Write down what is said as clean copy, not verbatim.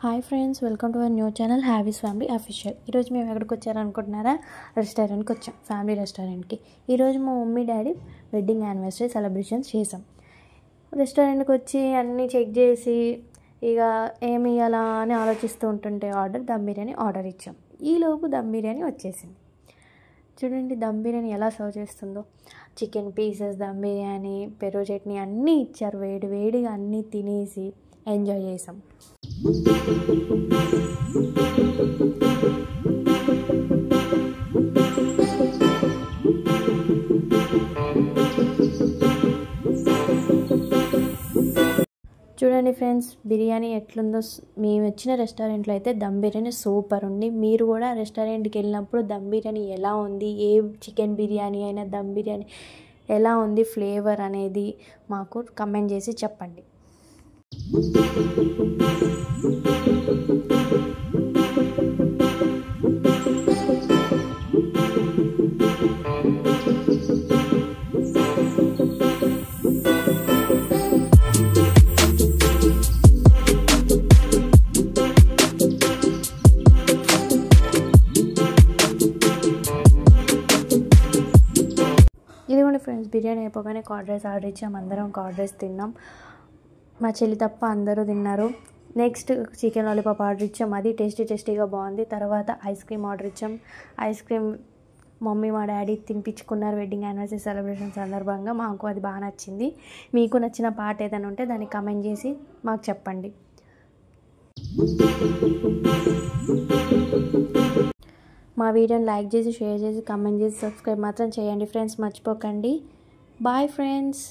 Hi friends, welcome to our new channel హ్యావీస్ family official. ఈరోజు మేము ఎక్కడికి వచ్చారనుకుంటున్నారా? రెస్టారెంట్కి వచ్చాం, ఫ్యామిలీ రెస్టారెంట్కి. ఈరోజు మా mummy daddy wedding anniversary celebrations చేసాం. రెస్టారెంట్కి వచ్చి అన్నీ చెక్ చేసి ఇక ఏమి ఇవ్వాలా అని ఆలోచిస్తూ ఉంటుంటే దమ్ బిర్యానీ ఆర్డర్ ఇచ్చాం. ఈలోపు దమ్ బిర్యానీ వచ్చేసింది. చూడండి దమ్ బిర్యానీ ఎలా సర్వ్ చేస్తుందో. చికెన్ పీసెస్, దమ్ బిర్యానీ, పెరుగు చట్నీ అన్నీ ఇచ్చారు. వేడి వేడిగా అన్నీ తినేసి ఎంజాయ్ చేసాం. చూడండి ఫ్రెండ్స్, బిర్యానీ ఎట్లుందో. మేము వచ్చిన రెస్టారెంట్లో అయితే దమ్ బిర్యానీ సూపర్ ఉంది. మీరు కూడా రెస్టారెంట్కి వెళ్ళినప్పుడు దమ్ బిర్యానీ ఎలా ఉంది, ఏ చికెన్ బిర్యానీ అయినా దమ్ బిర్యానీ ఎలా ఉంది ఫ్లేవర్ అనేది మాకు కమెంట్ చేసి చెప్పండి. ఇదిగోండి ఫ్రెండ్స్, బిర్యానీ అయిపోగానే కర్డ్ రైస్ ఆర్డర్ ఇచ్చాం. అందరం కర్డ్ రైస్ తిన్నాం. మా చెల్లి తప్ప అందరూ తిన్నారు. నెక్స్ట్ చికెన్ లాలీపాప్ ఆర్డర్ ఇచ్చాం. అది టేస్టీగా బాగుంది. తర్వాత ఐస్ క్రీమ్ ఆర్డర్ ఇచ్చాం. ఐస్ క్రీమ్ మమ్మీ మా డాడీ తినిపించుకున్నారు వెడ్డింగ్ యానివర్సరీ సెలబ్రేషన్ సందర్భంగా. మాకు అది బాగా నచ్చింది. మీకు నచ్చిన పార్ట్ ఏదైనా ఉంటే దాన్ని కమెంట్ చేసి మాకు చెప్పండి. మా వీడియోని లైక్ చేసి, షేర్ చేసి, కమెంట్ చేసి, సబ్స్క్రైబ్ మాత్రం చేయండి ఫ్రెండ్స్, మర్చిపోకండి. Bye friends.